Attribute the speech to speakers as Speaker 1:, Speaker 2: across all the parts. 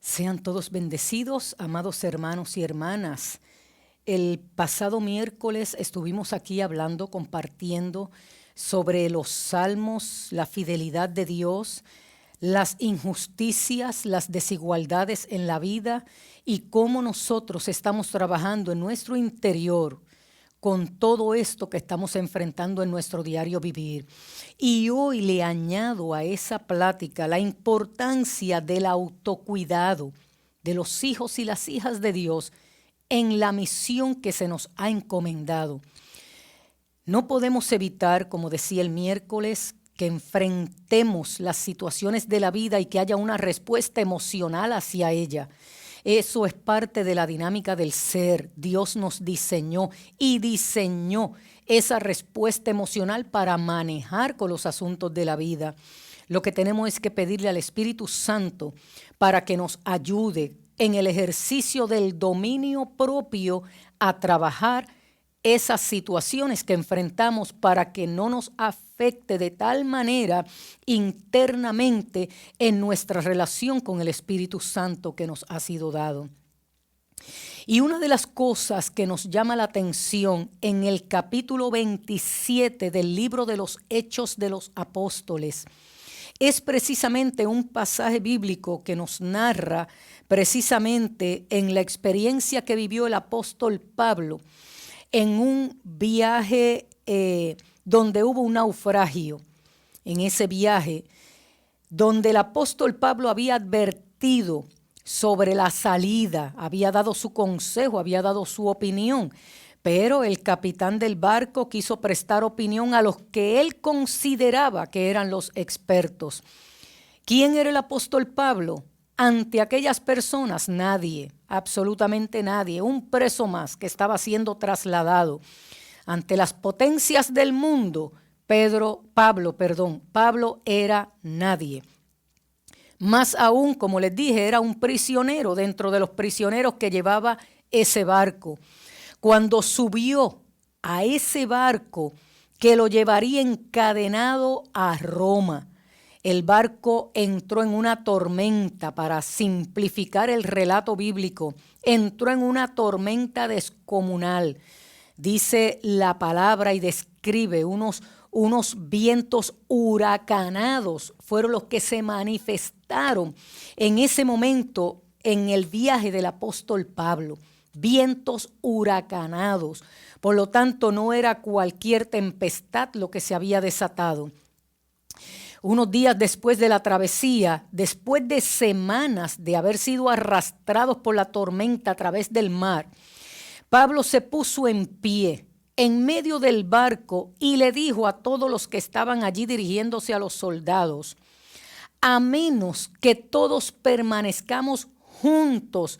Speaker 1: Sean todos bendecidos, amados hermanos y hermanas. El pasado miércoles estuvimos aquí hablando, compartiendo sobre los salmos, la fidelidad de Dios, las injusticias, las desigualdades en la vida y cómo nosotros estamos trabajando en nuestro interior con todo esto que estamos enfrentando en nuestro diario vivir. Y hoy le añado a esa plática la importancia del autocuidado de los hijos y las hijas de Dios en la misión que se nos ha encomendado. No podemos evitar, como decía el miércoles, que enfrentemos las situaciones de la vida y que haya una respuesta emocional hacia ella. Eso es parte de la dinámica del ser. Dios nos diseñó y diseñó esa respuesta emocional para manejar con los asuntos de la vida. Lo que tenemos es que pedirle al Espíritu Santo para que nos ayude en el ejercicio del dominio propio a trabajar esas situaciones que enfrentamos para que no nos afecte de tal manera internamente en nuestra relación con el Espíritu Santo que nos ha sido dado. Y una de las cosas que nos llama la atención en el capítulo 27 del libro de los Hechos de los Apóstoles es precisamente un pasaje bíblico que nos narra precisamente en la experiencia que vivió el apóstol Pablo en un viaje donde hubo un naufragio. En ese viaje, donde el apóstol Pablo había advertido sobre la salida, había dado su consejo, había dado su opinión, pero el capitán del barco quiso prestar opinión a los que él consideraba que eran los expertos. ¿Quién era el apóstol Pablo? Ante aquellas personas, nadie, absolutamente nadie, un preso más que estaba siendo trasladado. Ante las potencias del mundo, Pablo era nadie. Más aún, como les dije, era un prisionero dentro de los prisioneros que llevaba ese barco. Cuando subió a ese barco que lo llevaría encadenado a Roma, el barco entró en una tormenta. Para simplificar el relato bíblico, entró en una tormenta descomunal. Dice la palabra y describe unos vientos huracanados fueron los que se manifestaron en ese momento en el viaje del apóstol Pablo. Vientos huracanados. Por lo tanto, no era cualquier tempestad lo que se había desatado. Unos días después de la travesía, después de semanas de haber sido arrastrados por la tormenta a través del mar, Pablo se puso en pie en medio del barco y le dijo a todos los que estaban allí dirigiéndose a los soldados: a menos que todos permanezcamos juntos,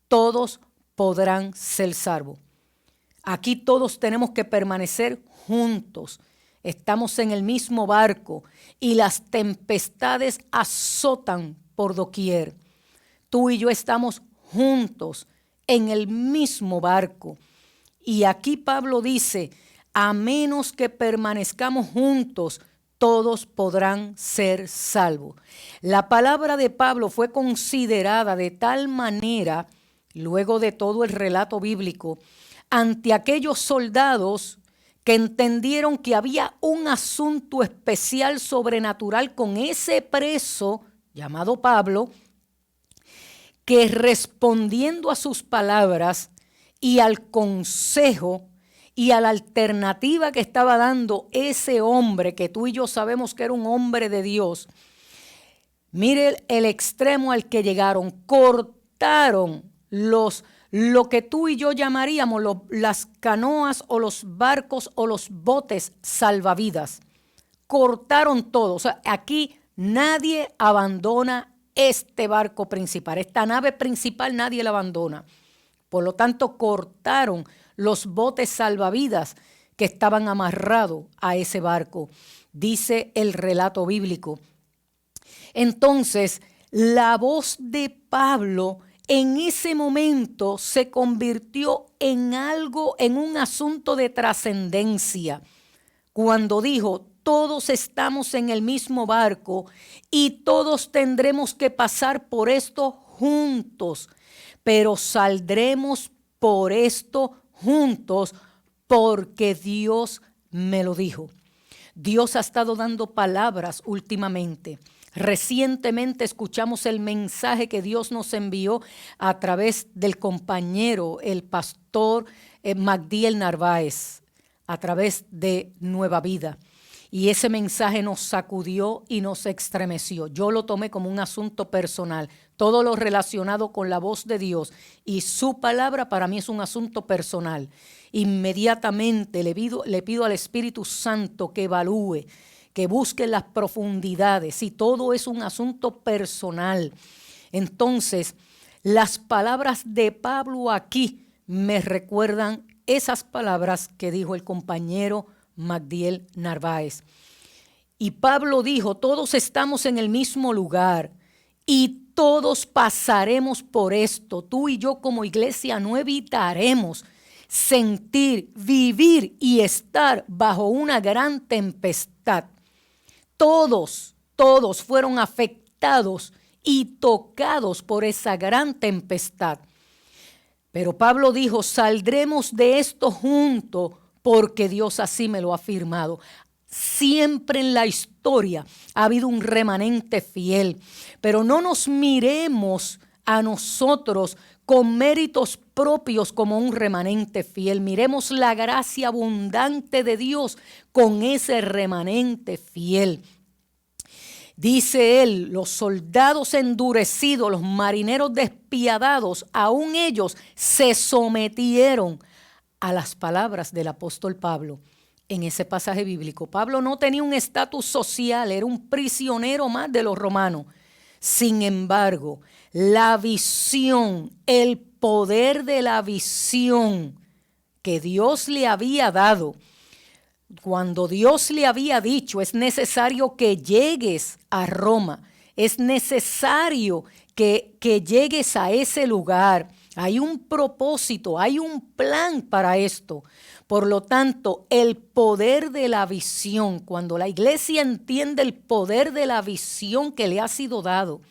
Speaker 1: todos podrán ser salvos. Aquí todos tenemos que permanecer juntos. Estamos en el mismo barco y las tempestades azotan por doquier. Tú y yo estamos juntos en el mismo barco. Y aquí Pablo dice, a menos que permanezcamos juntos, todos podrán ser salvos. La palabra de Pablo fue considerada de tal manera, luego de todo el relato bíblico, ante aquellos soldados que entendieron que había un asunto especial sobrenatural con ese preso llamado Pablo, que respondiendo a sus palabras y al consejo y a la alternativa que estaba dando ese hombre, que tú y yo sabemos que era un hombre de Dios, mire el extremo al que llegaron. Cortaron lo que tú y yo llamaríamos las canoas o los barcos o los botes salvavidas. Cortaron todo. O sea, aquí nadie abandona este barco principal. Esta nave principal nadie la abandona. Por lo tanto, cortaron los botes salvavidas que estaban amarrados a ese barco, dice el relato bíblico. Entonces, la voz de Pablo en ese momento se convirtió en algo, en un asunto de trascendencia, cuando dijo: todos estamos en el mismo barco y todos tendremos que pasar por esto juntos, pero saldremos por esto juntos porque Dios me lo dijo. Dios ha estado dando palabras últimamente. Recientemente escuchamos el mensaje que Dios nos envió a través del compañero, el pastor Magdiel Narváez, a través de Nueva Vida. Y ese mensaje nos sacudió y nos estremeció. Yo lo tomé como un asunto personal. Todo lo relacionado con la voz de Dios y su palabra para mí es un asunto personal. Inmediatamente le pido al Espíritu Santo que evalúe, que busque las profundidades, y todo es un asunto personal. Entonces, las palabras de Pablo aquí me recuerdan esas palabras que dijo el compañero Magdiel Narváez. Y Pablo dijo, todos estamos en el mismo lugar y todos pasaremos por esto. Tú y yo como iglesia no evitaremos sentir, vivir y estar bajo una gran tempestad. Todos fueron afectados y tocados por esa gran tempestad. Pero Pablo dijo, saldremos de esto juntos porque Dios así me lo ha afirmado. Siempre en la historia ha habido un remanente fiel, pero no nos miremos a nosotros con méritos propios como un remanente fiel. Miremos la gracia abundante de Dios con ese remanente fiel. Dice él, los soldados endurecidos, los marineros despiadados, aún ellos se sometieron a las palabras del apóstol Pablo. En ese pasaje bíblico, Pablo no tenía un estatus social, era un prisionero más de los romanos. Sin embargo, la visión, el poder de la visión que Dios le había dado, cuando Dios le había dicho, es necesario que llegues a Roma, es necesario que llegues a ese lugar. Hay un propósito, hay un plan para esto. Por lo tanto, el poder de la visión, cuando la iglesia entiende el poder de la visión que le ha sido dado,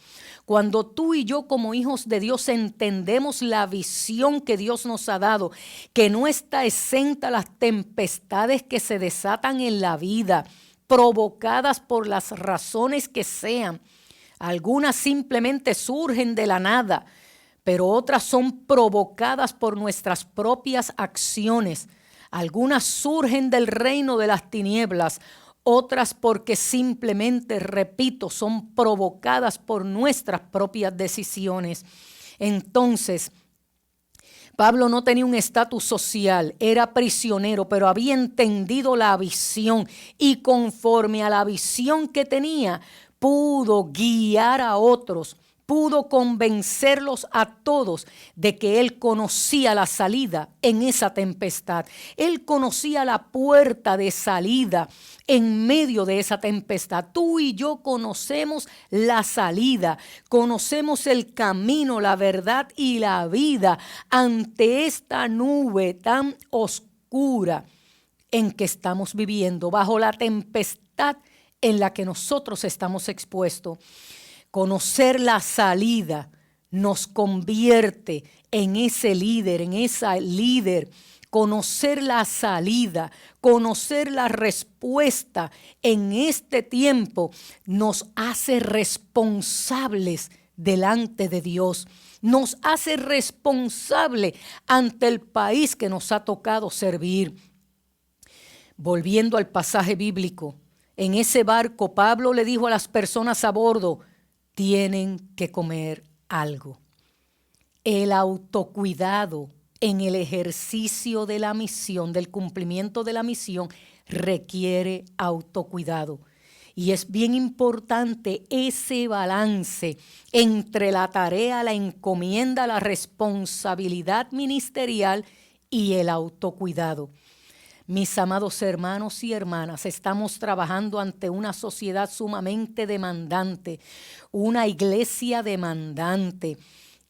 Speaker 1: cuando tú y yo como hijos de Dios entendemos la visión que Dios nos ha dado, que no está exenta a las tempestades que se desatan en la vida, provocadas por las razones que sean. Algunas simplemente surgen de la nada, pero otras son provocadas por nuestras propias acciones. Algunas surgen del reino de las tinieblas, otras porque simplemente, repito, son provocadas por nuestras propias decisiones. Entonces, Pablo no tenía un estatus social, era prisionero, pero había entendido la visión y conforme a la visión que tenía, pudo guiar a otros, pudo convencerlos a todos de que él conocía la salida en esa tempestad. Él conocía la puerta de salida en medio de esa tempestad. Tú y yo conocemos la salida, conocemos el camino, la verdad y la vida ante esta nube tan oscura en que estamos viviendo, bajo la tempestad en la que nosotros estamos expuestos. Conocer la salida nos convierte en ese líder, en esa líder. Conocer la salida, conocer la respuesta en este tiempo nos hace responsables delante de Dios. Nos hace responsable ante el país que nos ha tocado servir. Volviendo al pasaje bíblico, en ese barco Pablo le dijo a las personas a bordo, tienen que comer algo. El autocuidado en el ejercicio de la misión, del cumplimiento de la misión, requiere autocuidado. Y es bien importante ese balance entre la tarea, la encomienda, la responsabilidad ministerial y el autocuidado. Mis amados hermanos y hermanas, estamos trabajando ante una sociedad sumamente demandante, una iglesia demandante,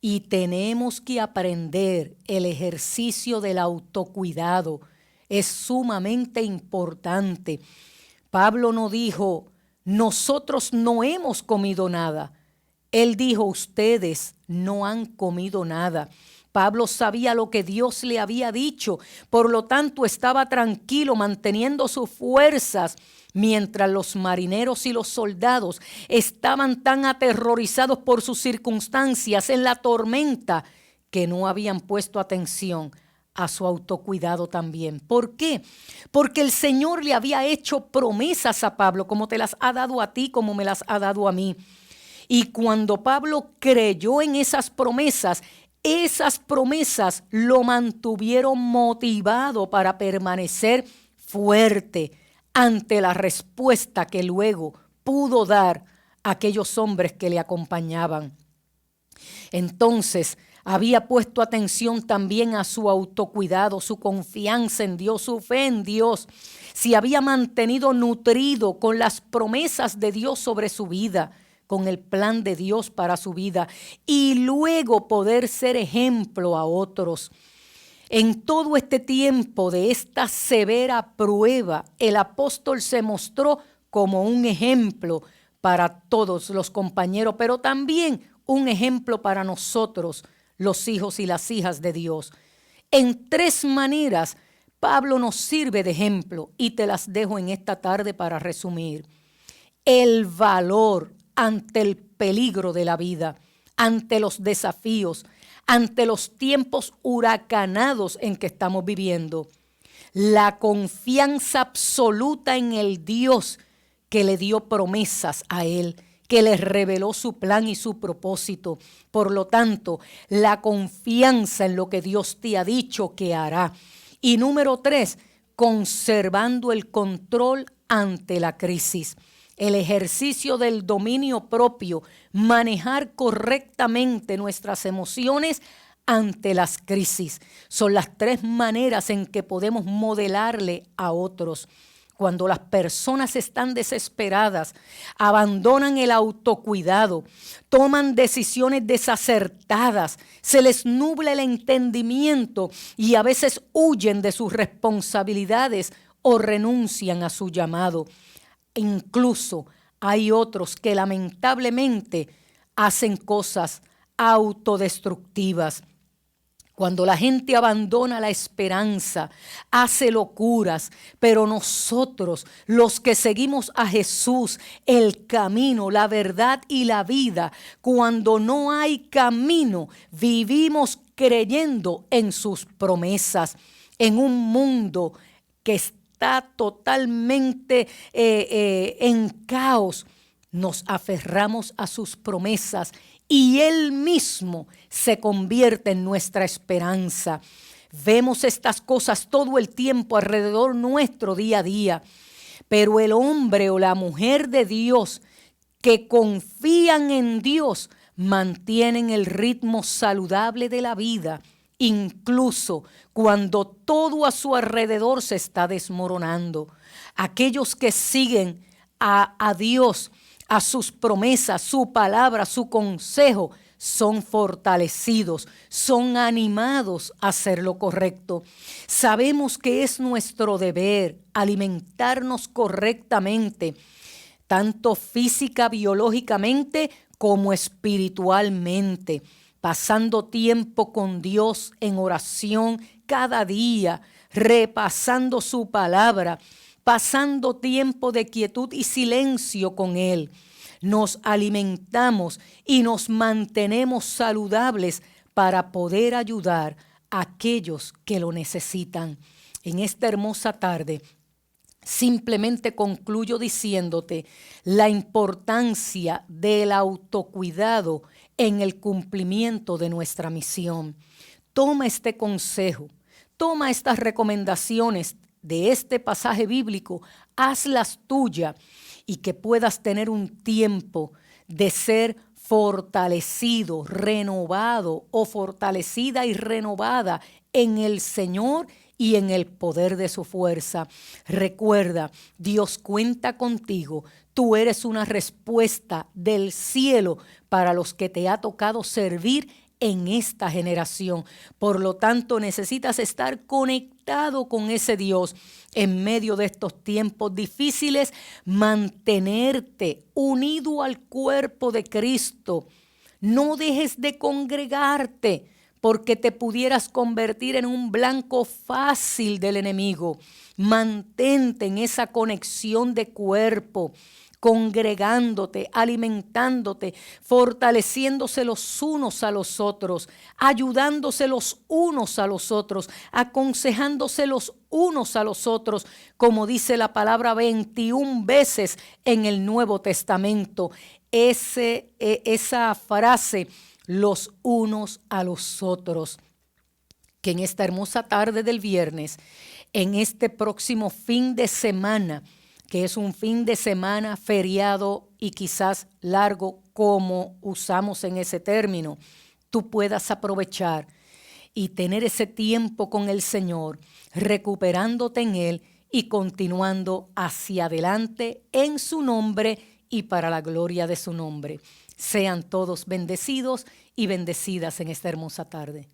Speaker 1: y tenemos que aprender el ejercicio del autocuidado. Es sumamente importante. Pablo no dijo, nosotros no hemos comido nada. Él dijo, ustedes no han comido nada. Pablo sabía lo que Dios le había dicho, por lo tanto estaba tranquilo manteniendo sus fuerzas, mientras los marineros y los soldados estaban tan aterrorizados por sus circunstancias en la tormenta que no habían puesto atención a su autocuidado también. ¿Por qué? Porque el Señor le había hecho promesas a Pablo, como te las ha dado a ti, como me las ha dado a mí. Y cuando Pablo creyó en esas promesas lo mantuvieron motivado para permanecer fuerte ante la respuesta que luego pudo dar a aquellos hombres que le acompañaban. Entonces, había puesto atención también a su autocuidado, su confianza en Dios, su fe en Dios. Se había mantenido nutrido con las promesas de Dios sobre su vida, con el plan de Dios para su vida, y luego poder ser ejemplo a otros. En todo este tiempo de esta severa prueba, el apóstol se mostró como un ejemplo para todos los compañeros, pero también un ejemplo para nosotros, los hijos y las hijas de Dios. En 3 maneras, Pablo nos sirve de ejemplo y te las dejo en esta tarde para resumir. El valor ante el peligro de la vida, ante los desafíos, ante los tiempos huracanados en que estamos viviendo. La confianza absoluta en el Dios que le dio promesas a él, que le reveló su plan y su propósito. Por lo tanto, la confianza en lo que Dios te ha dicho que hará. Y número 3, conservando el control ante la crisis. El ejercicio del dominio propio, manejar correctamente nuestras emociones ante las crisis. Son las 3 maneras en que podemos modelarle a otros. Cuando las personas están desesperadas, abandonan el autocuidado, toman decisiones desacertadas, se les nubla el entendimiento y a veces huyen de sus responsabilidades o renuncian a su llamado. Incluso hay otros que lamentablemente hacen cosas autodestructivas. Cuando la gente abandona la esperanza, hace locuras, pero nosotros, los que seguimos a Jesús, el camino, la verdad y la vida, cuando no hay camino, vivimos creyendo en sus promesas, en un mundo que está totalmente en caos. Nos aferramos a sus promesas y Él mismo se convierte en nuestra esperanza. Vemos estas cosas todo el tiempo alrededor nuestro día a día, pero el hombre o la mujer de Dios que confían en Dios mantienen el ritmo saludable de la vida, incluso cuando todo a su alrededor se está desmoronando. Aquellos que siguen a Dios, a sus promesas, su palabra, su consejo, son fortalecidos, son animados a hacer lo correcto. Sabemos que es nuestro deber alimentarnos correctamente, tanto física, biológicamente, como espiritualmente, pasando tiempo con Dios en oración cada día, repasando su palabra, pasando tiempo de quietud y silencio con Él. Nos alimentamos y nos mantenemos saludables para poder ayudar a aquellos que lo necesitan. En esta hermosa tarde, simplemente concluyo diciéndote la importancia del autocuidado en el cumplimiento de nuestra misión. Toma este consejo, toma estas recomendaciones de este pasaje bíblico, hazlas tuyas y que puedas tener un tiempo de ser fortalecido, renovado o fortalecida y renovada en el Señor y en el poder de su fuerza. Recuerda, Dios cuenta contigo. Tú eres una respuesta del cielo para los que te ha tocado servir en esta generación. Por lo tanto, necesitas estar conectado con ese Dios en medio de estos tiempos difíciles, mantenerte unido al cuerpo de Cristo. No dejes de congregarte, porque te pudieras convertir en un blanco fácil del enemigo. Mantente en esa conexión de cuerpo, congregándote, alimentándote, fortaleciéndose los unos a los otros, ayudándose los unos a los otros, aconsejándose los unos a los otros, como dice la palabra 21 veces en el Nuevo Testamento. Esa frase, los unos a los otros. Que en esta hermosa tarde del viernes, en este próximo fin de semana, que es un fin de semana feriado y quizás largo, como usamos en ese término, tú puedas aprovechar y tener ese tiempo con el Señor, recuperándote en Él y continuando hacia adelante en su nombre y para la gloria de su nombre. Sean todos bendecidos y bendecidas en esta hermosa tarde.